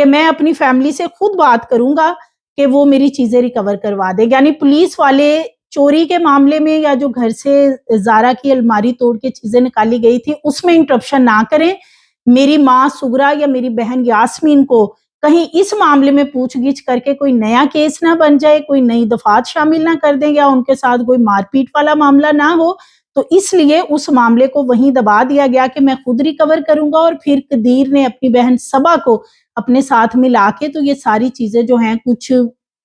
کہ میں اپنی فیملی سے خود بات کروں گا کہ وہ میری چیزیں ریکور کروا دے. یعنی پولیس والے چوری کے معاملے میں یا جو گھر سے زارا کی الماری توڑ کے چیزیں نکالی گئی تھی اس میں انٹرپشن نہ کریں. میری ماں سغرا یا میری بہن یاسمین کو کہیں اس معاملے میں پوچھ گچھ کر کے کوئی نیا کیس نہ بن جائے, کوئی نئی دفعات شامل نہ کر دیں یا ان کے ساتھ کوئی مار پیٹ والا معاملہ نہ ہو. تو اس لیے اس معاملے کو وہیں دبا دیا گیا کہ میں خود ریکور کروں گا. اور پھر قدیر نے اپنی بہن صبا کو اپنے ساتھ ملا کے تو یہ ساری چیزیں جو ہیں کچھ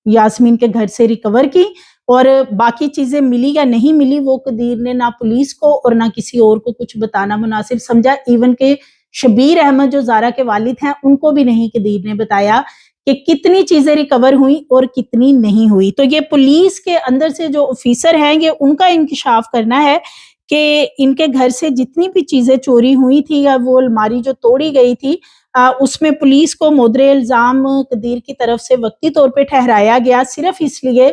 یاسمین کے گھر سے ریکور کی, اور باقی چیزیں ملی یا نہیں ملی وہ قدیر نے نہ پولیس کو اور نہ کسی اور کو کچھ بتانا مناسب سمجھا. ایون کہ شبیر احمد جو زارا کے والد ہیں ان کو بھی نہیں قدیر نے بتایا کہ کتنی چیزیں ریکور ہوئی اور کتنی نہیں ہوئی. تو یہ پولیس کے اندر سے جو آفیسر ہیں یہ ان کا انکشاف کرنا ہے کہ ان کے گھر سے جتنی بھی چیزیں چوری ہوئی تھی یا وہ الماری جو توڑی گئی تھی اس میں پولیس کو مدر الزام قدیر کی طرف سے وقتی طور پہ ٹھہرایا گیا صرف اس لیے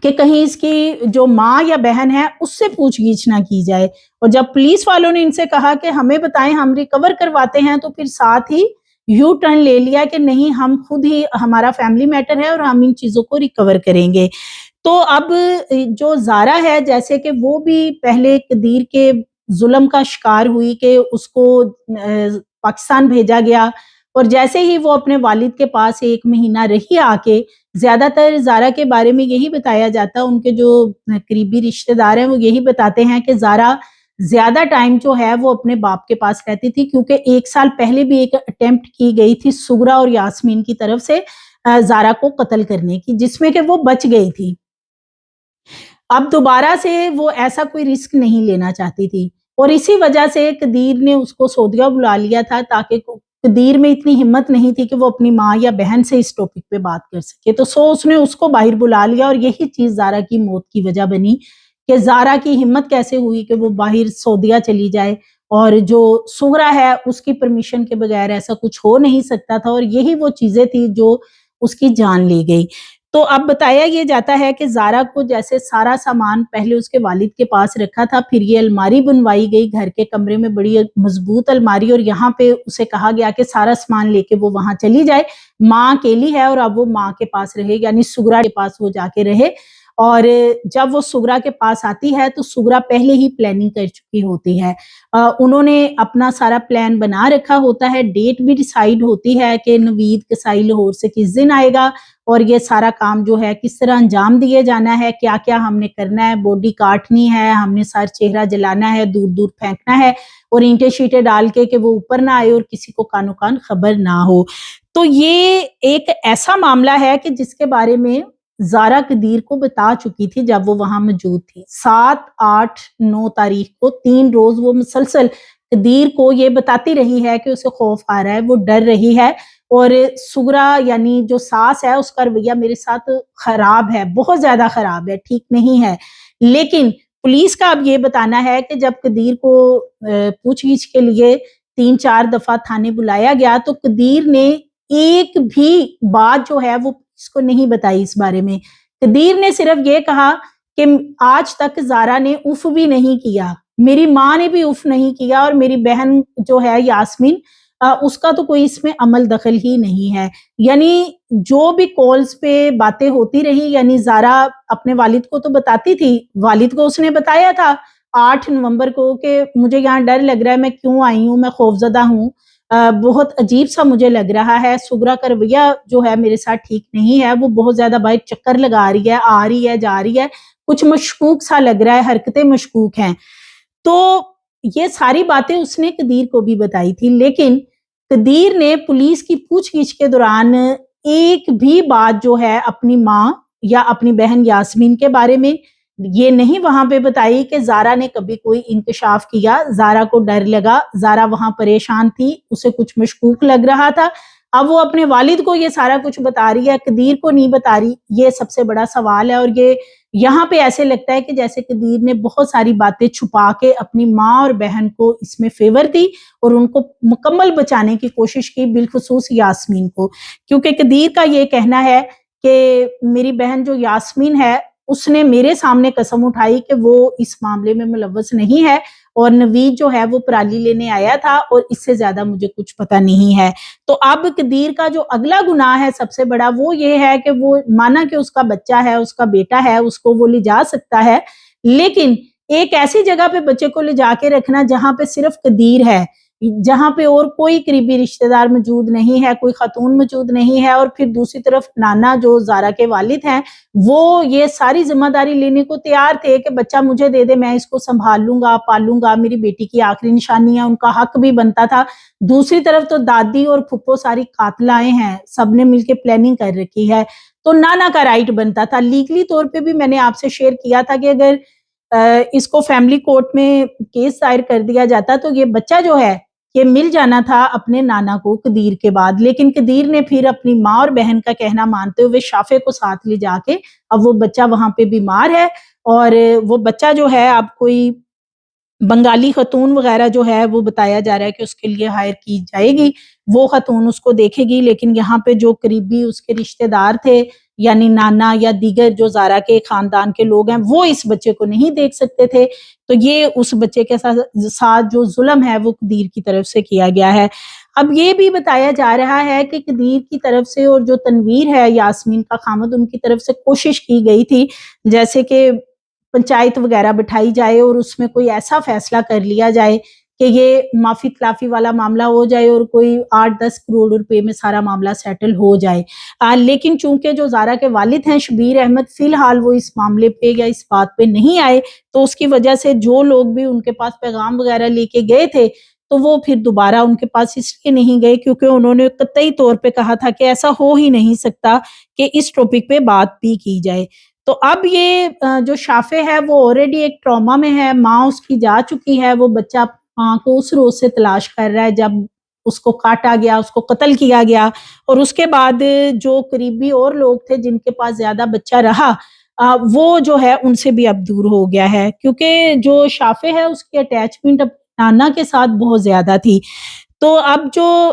کہ کہیں اس کی جو ماں یا بہن ہے اس سے پوچھ گچھ نہ کی جائے. اور جب پولیس والوں نے ان سے کہا کہ ہمیں بتائیں ہم ریکور کرواتے ہیں تو پھر ساتھ ہی یو ٹرن لے لیا کہ نہیں ہم خود ہی ہمارا فیملی میٹر ہے اور ہم ان چیزوں کو ریکور کریں گے. تو اب جو زارا ہے جیسے کہ وہ بھی پہلے قدیر کے ظلم کا شکار ہوئی کہ اس کو پاکستان بھیجا گیا, اور جیسے ہی وہ اپنے والد کے پاس 1 مہینہ رہی آ کے, زیادہ تر زارا کے بارے میں یہی بتایا جاتا ہے, ان کے جو قریبی رشتہ دار ہیں وہ یہی بتاتے ہیں کہ زارا زیادہ ٹائم جو ہے وہ اپنے باپ کے پاس رہتی تھی, کیونکہ 1 سال پہلے بھی ایک اٹیمپٹ کی گئی تھی سغرا اور یاسمین کی طرف سے زارا کو قتل کرنے کی, جس میں کہ وہ بچ گئی تھی. اب دوبارہ سے وہ ایسا کوئی رسک نہیں لینا چاہتی تھی, اور اسی وجہ سے قدیر نے اس کو سعودیہ بلا لیا تھا تاکہ قدیر میں اتنی ہمت نہیں تھی کہ وہ اپنی ماں یا بہن سے اس ٹاپک پہ بات کر سکے. تو اس نے اس کو باہر بلا لیا, اور یہی چیز زارا کی موت کی وجہ بنی کہ زارا کی ہمت کیسے ہوئی کہ وہ باہر سعودیہ چلی جائے, اور جو سغرا ہے اس کی پرمیشن کے بغیر ایسا کچھ ہو نہیں سکتا تھا, اور یہی وہ چیزیں تھی جو اس کی جان لی گئی. تو اب بتایا یہ جاتا ہے کہ زارا کو جیسے سارا سامان پہلے اس کے والد کے پاس رکھا تھا, پھر یہ الماری بنوائی گئی گھر کے کمرے میں, بڑی مضبوط الماری, اور یہاں پہ اسے کہا گیا کہ سارا سامان لے کے وہ وہاں چلی جائے. ماں اکیلی ہے اور اب وہ ماں کے پاس رہے, یعنی سغرا کے پاس وہ جا کے رہے. اور جب وہ سغرا کے پاس آتی ہے تو سغرا پہلے ہی پلاننگ کر چکی ہوتی ہے, انہوں نے اپنا سارا پلان بنا رکھا ہوتا ہے, ڈیٹ بھی ڈیسائیڈ ہوتی ہے کہ نوید کسائی لاہور سے کس دن آئے گا, اور یہ سارا کام جو ہے کس طرح انجام دیے جانا ہے, کیا کیا ہم نے کرنا ہے, باڈی کاٹنی ہے, ہم نے سر چہرہ جلانا ہے, دور دور پھینکنا ہے, اور اینٹیں شیٹیں ڈال کے کہ وہ اوپر نہ آئے اور کسی کو کانو کان خبر نہ ہو. تو یہ ایک ایسا معاملہ ہے کہ جس کے بارے میں زارا قدیر کو بتا چکی تھی جب وہ وہاں موجود تھی. 7, 8, 9 تاریخ کو 3 روز وہ مسلسل قدیر کو یہ بتاتی رہی ہے کہ اسے خوف آ رہا ہے, وہ ڈر رہی ہے, اور سغرا یعنی جو ساس ہے اس کا رویہ میرے ساتھ خراب ہے, بہت زیادہ خراب ہے, ٹھیک نہیں ہے. لیکن پولیس کا اب یہ بتانا ہے کہ جب قدیر کو پوچھ گچھ کے لیے 3-4 دفعہ تھانے بلایا گیا تو قدیر نے ایک بھی بات جو ہے وہ اس کو نہیں بتائی اس بارے میں. قدیر نے صرف یہ کہا کہ آج تک زارا نے اف بھی نہیں کیا, میری ماں نے بھی اف نہیں کیا, اور میری بہن جو ہے یاسمین اس کا تو کوئی اس میں عمل دخل ہی نہیں ہے. یعنی جو بھی کالز پہ باتیں ہوتی رہی, یعنی زارا اپنے والد کو تو بتاتی تھی, والد کو اس نے بتایا تھا 8 نومبر کو کہ مجھے یہاں ڈر لگ رہا ہے, میں کیوں آئی ہوں, میں خوفزدہ ہوں, بہت عجیب سا مجھے لگ رہا ہے, سغرا کا رویہ جو ہے میرے ساتھ ٹھیک نہیں ہے, وہ بہت زیادہ باہر چکر لگا رہی ہے, آ رہی ہے, جا رہی ہے, کچھ مشکوک سا لگ رہا ہے, حرکتیں مشکوک ہیں. تو یہ ساری باتیں اس نے قدیر کو بھی بتائی تھی, لیکن قدیر نے پولیس کی پوچھ گچھ کے دوران ایک بھی بات جو ہے اپنی ماں یا اپنی بہن یاسمین کے بارے میں یہ نہیں وہاں پہ بتائی کہ زارا نے کبھی کوئی انکشاف کیا. زارا کو ڈر لگا, زارا وہاں پریشان تھی, اسے کچھ مشکوک لگ رہا تھا. اب وہ اپنے والد کو یہ سارا کچھ بتا رہی ہے, قدیر کو نہیں بتا رہی, یہ سب سے بڑا سوال ہے. اور یہ یہاں پہ ایسے لگتا ہے کہ جیسے قدیر نے بہت ساری باتیں چھپا کے اپنی ماں اور بہن کو اس میں فیور دی اور ان کو مکمل بچانے کی کوشش کی, بالخصوص یاسمین کو, کیونکہ قدیر کا یہ کہنا ہے کہ میری بہن جو یاسمین ہے اس نے میرے سامنے قسم اٹھائی کہ وہ اس معاملے میں ملوث نہیں ہے, اور نوید جو ہے وہ پرالی لینے آیا تھا، اور اس سے زیادہ مجھے کچھ پتہ نہیں ہے۔ تو اب قدیر کا جو اگلا گناہ ہے سب سے بڑا وہ یہ ہے کہ وہ مانا کہ اس کا بچہ ہے، اس کا بیٹا ہے، اس کو وہ لے جا سکتا ہے، لیکن ایک ایسی جگہ پہ بچے کو لے جا کے رکھنا جہاں پہ صرف قدیر ہے، جہاں پہ اور کوئی قریبی رشتہ دار موجود نہیں ہے، کوئی خاتون موجود نہیں ہے، اور پھر دوسری طرف نانا جو زارا کے والد ہیں وہ یہ ساری ذمہ داری لینے کو تیار تھے کہ بچہ مجھے دے دے، میں اس کو سنبھال لوں گا، پالوں گا، میری بیٹی کی آخری نشانی ہے، ان کا حق بھی بنتا تھا۔ دوسری طرف تو دادی اور پھپھو ساری قاتلائیں ہیں، سب نے مل کے پلاننگ کر رکھی ہے، تو نانا کا رائٹ بنتا تھا۔ لیگلی طور پہ بھی میں نے آپ سے شیئر کیا تھا کہ اگر اس کو فیملی کورٹ میں کیس دائر کر دیا جاتا تو یہ بچہ جو ہے یہ مل جانا تھا اپنے نانا کو قدیر کے بعد، لیکن قدیر نے پھر اپنی ماں اور بہن کا کہنا مانتے ہوئے شافے کو ساتھ لے جا کے اب وہ بچہ وہاں پہ بیمار ہے، اور وہ بچہ جو ہے اب کوئی بنگالی خاتون وغیرہ جو ہے وہ بتایا جا رہا ہے کہ اس کے لیے ہائر کی جائے گی، وہ خاتون اس کو دیکھے گی، لیکن یہاں پہ جو قریبی اس کے رشتہ دار تھے یعنی نانا یا دیگر جو زارا کے خاندان کے لوگ ہیں وہ اس بچے کو نہیں دیکھ سکتے تھے، تو یہ اس بچے کے ساتھ جو ظلم ہے وہ قدیر کی طرف سے کیا گیا ہے۔ اب یہ بھی بتایا جا رہا ہے کہ قدیر کی طرف سے اور جو تنویر ہے یاسمین کا خامد، ان کی طرف سے کوشش کی گئی تھی جیسے کہ پنچایت وغیرہ بٹھائی جائے اور اس میں کوئی ایسا فیصلہ کر لیا جائے کہ یہ معافی تلافی والا معاملہ ہو جائے اور کوئی 8-10 کروڑ روپے میں سارا معاملہ سیٹل ہو جائے، لیکن چونکہ جو زارا کے والد ہیں شبیر احمد فی الحال وہ اس معاملے پہ یا اس بات پہ نہیں آئے، تو اس کی وجہ سے جو لوگ بھی ان کے پاس پیغام وغیرہ لے کے گئے تھے تو وہ پھر دوبارہ ان کے پاس اس لیے نہیں گئے کیونکہ انہوں نے قطعی طور پہ کہا تھا کہ ایسا ہو ہی نہیں سکتا کہ اس ٹاپک پہ بات بھی کی جائے۔ تو اب یہ جو شافع ہے وہ آلریڈی ایک ٹراما میں ہے، ماں اس کی جا چکی ہے، وہ بچہ ماں کو اس روز سے تلاش کر رہا ہے جب اس کو کاٹا گیا، اس کو قتل کیا گیا، اور اس کے بعد جو قریبی اور لوگ تھے جن کے پاس زیادہ بچہ رہا وہ جو ہے ان سے بھی اب دور ہو گیا ہے، کیونکہ جو شافع ہے اس کی اٹیچمنٹ نانا کے ساتھ بہت زیادہ تھی۔ تو اب جو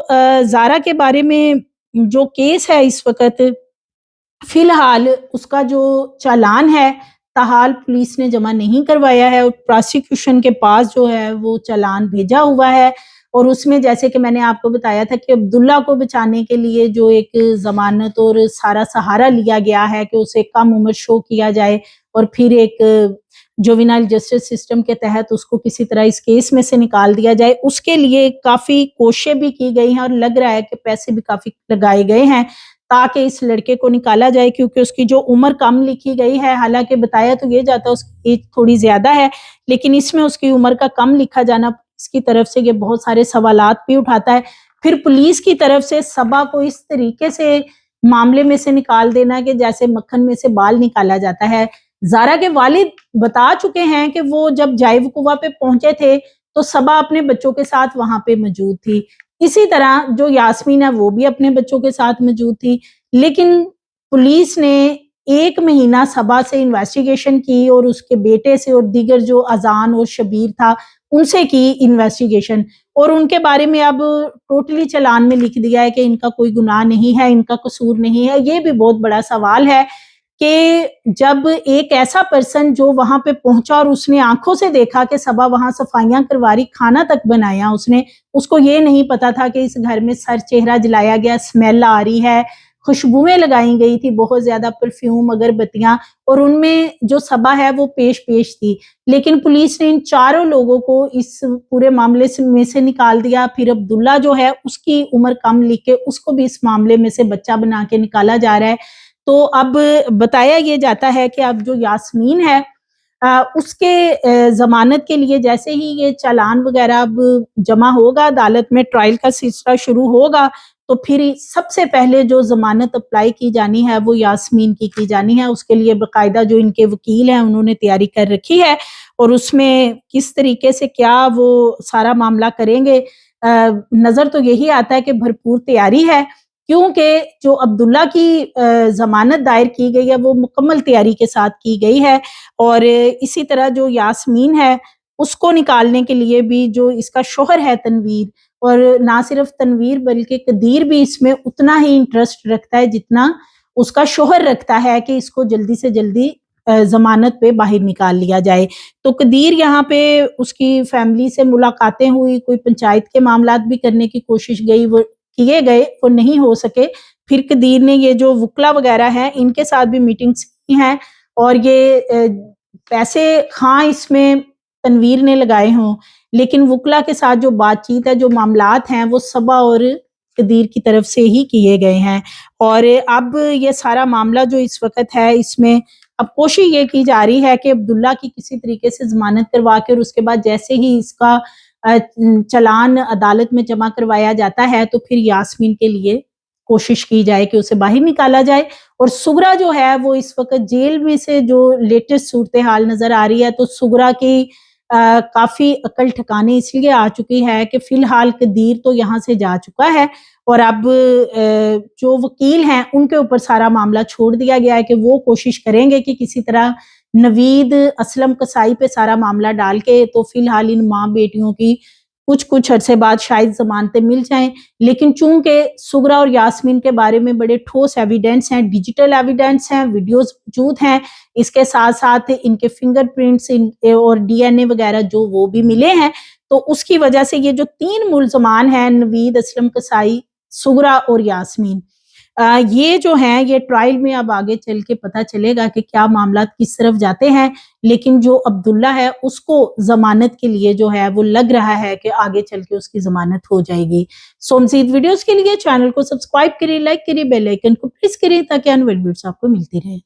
زارا کے بارے میں جو کیس ہے اس وقت فی الحال اس کا جو چالان ہے تاحال پولیس نے جمع نہیں کروایا ہے، اور پراسیکیوشن کے پاس جو ہے وہ چالان بھیجا ہوا ہے، اور اس میں جیسے کہ میں نے آپ کو بتایا تھا کہ عبداللہ کو بچانے کے لیے جو ایک ضمانت اور سارا سہارا لیا گیا ہے کہ اسے کم عمر شو کیا جائے اور پھر ایک جوینائل جسٹس سسٹم کے تحت اس کو کسی طرح اس کیس میں سے نکال دیا جائے، اس کے لیے کافی کوششیں بھی کی گئی ہیں اور لگ رہا ہے کہ پیسے بھی کافی لگائے گئے ہیں تاکہ اس لڑکے کو نکالا جائے، کیونکہ اس کی جو عمر کم لکھی گئی ہے، حالانکہ بتایا تو یہ جاتا ہے اس کی ایج تھوڑی زیادہ ہے، لیکن اس میں اس کی عمر کا کم لکھا جانا اس کی طرف سے یہ بہت سارے سوالات بھی اٹھاتا ہے۔ پھر پولیس کی طرف سے صبا کو اس طریقے سے معاملے میں سے نکال دینا کہ جیسے مکھن میں سے بال نکالا جاتا ہے۔ زارا کے والد بتا چکے ہیں کہ وہ جب جائے وقوع پہ پہنچے تھے تو صبا اپنے بچوں کے ساتھ وہاں پہ موجود تھی، اسی طرح جو یاسمین ہے وہ بھی اپنے بچوں کے ساتھ موجود تھی، لیکن پولیس نے 1 مہینہ صبا سے انویسٹیگیشن کی اور اس کے بیٹے سے اور دیگر جو اذان اور شبیر تھا ان سے کی انویسٹیگیشن، اور ان کے بارے میں اب ٹوٹلی چالان میں لکھ دیا ہے کہ ان کا کوئی گناہ نہیں ہے، ان کا قصور نہیں ہے۔ یہ بھی بہت بڑا سوال ہے کہ جب ایک ایسا پرسن جو وہاں پہ پہنچا اور اس نے آنکھوں سے دیکھا کہ صبا وہاں صفائیاں کروا رہی، کھانا تک بنایا اس کو یہ نہیں پتا تھا کہ اس گھر میں سر چہرہ جلایا گیا، اسمیل آ رہی ہے، خوشبوئیں لگائی گئی تھی، بہت زیادہ پرفیوم اگربتیاں، اور ان میں جو صبا ہے وہ پیش تھی، لیکن پولیس نے ان چاروں لوگوں کو اس پورے معاملے میں سے نکال دیا۔ پھر عبداللہ جو ہے اس کی عمر کم لکھ کے اس کو بھی اس معاملے میں سے بچہ بنا کے نکالا جا رہا ہے۔ تو اب بتایا یہ جاتا ہے کہ اب جو یاسمین ہے اس کے ضمانت کے لیے جیسے ہی یہ چالان وغیرہ اب جمع ہوگا، عدالت میں ٹرائل کا سلسلہ شروع ہوگا، تو پھر سب سے پہلے جو ضمانت اپلائی کی جانی ہے وہ یاسمین کی جانی ہے۔ اس کے لیے باقاعدہ جو ان کے وکیل ہیں انہوں نے تیاری کر رکھی ہے، اور اس میں کس طریقے سے کیا وہ سارا معاملہ کریں گے، نظر تو یہی آتا ہے کہ بھرپور تیاری ہے، کیونکہ جو عبداللہ کی ضمانت دائر کی گئی ہے وہ مکمل تیاری کے ساتھ کی گئی ہے، اور اسی طرح جو یاسمین ہے اس کو نکالنے کے لیے بھی جو اس کا شوہر ہے تنویر، اور نہ صرف تنویر بلکہ قدیر بھی اس میں اتنا ہی انٹرسٹ رکھتا ہے جتنا اس کا شوہر رکھتا ہے کہ اس کو جلدی سے جلدی ضمانت پہ باہر نکال لیا جائے۔ تو قدیر یہاں پہ اس کی فیملی سے ملاقاتیں ہوئی، کوئی پنچایت کے معاملات بھی کرنے کی کوشش وہ کیے گئے، وہ نہیں ہو سکے۔ پھر قدیر نے یہ جو وکلا وغیرہ ہیں ان کے ساتھ بھی میٹنگز کی ہیں، اور یہ پیسے خواہ اس میں تنویر نے لگائے ہوں، لیکن وکلا کے ساتھ جو بات چیت ہے، جو معاملات ہیں، وہ صبا اور قدیر کی طرف سے ہی کیے گئے ہیں۔ اور اب یہ سارا معاملہ جو اس وقت ہے، اس میں اب کوشش یہ کی جا رہی ہے کہ عبداللہ کی کسی طریقے سے ضمانت کروا کے، اور اس کے بعد جیسے ہی اس کا چلان عدالت میں جمع کروایا جاتا ہے تو پھر یاسمین کے لیے کوشش کی جائے کہ اسے باہر نکالا جائے۔ اور سغرا جو ہے وہ اس وقت جیل میں سے جو لیٹسٹ صورتحال نظر آ رہی ہے، تو سغرا کی کافی عقل ٹھکانے اس لیے آ چکی ہے کہ فی الحال قدیر تو یہاں سے جا چکا ہے، اور اب جو وکیل ہیں ان کے اوپر سارا معاملہ چھوڑ دیا گیا ہے کہ وہ کوشش کریں گے کہ کسی طرح نوید اسلم قصائی پہ سارا معاملہ ڈال کے تو فی الحال ان ماں بیٹیوں کی کچھ عرصے بعد شاید ضمانتیں مل جائیں۔ لیکن چونکہ سغرا اور یاسمین کے بارے میں بڑے ٹھوس ایویڈنس ہیں، ڈیجیٹل ایویڈنس ہیں، ویڈیوز موجود ہیں، اس کے ساتھ ساتھ ان کے فنگر پرنٹس اور ڈی این اے وغیرہ جو وہ بھی ملے ہیں، تو اس کی وجہ سے یہ جو 3 ملزمان ہیں، نوید اسلم قصائی، سغرا اور یاسمین، یہ جو ہیں یہ ٹرائل میں اب آگے چل کے پتہ چلے گا کہ کیا معاملات کس طرف جاتے ہیں۔ لیکن جو عبداللہ ہے اس کو ضمانت کے لیے جو ہے وہ لگ رہا ہے کہ آگے چل کے اس کی ضمانت ہو جائے گی۔ مزید ویڈیوز کے لیے چینل کو سبسکرائب کریں، لائک کریں، بیل آئیکن کو پریس کریں تاکہ آنے والی ویڈیوز آپ کو ملتی رہے۔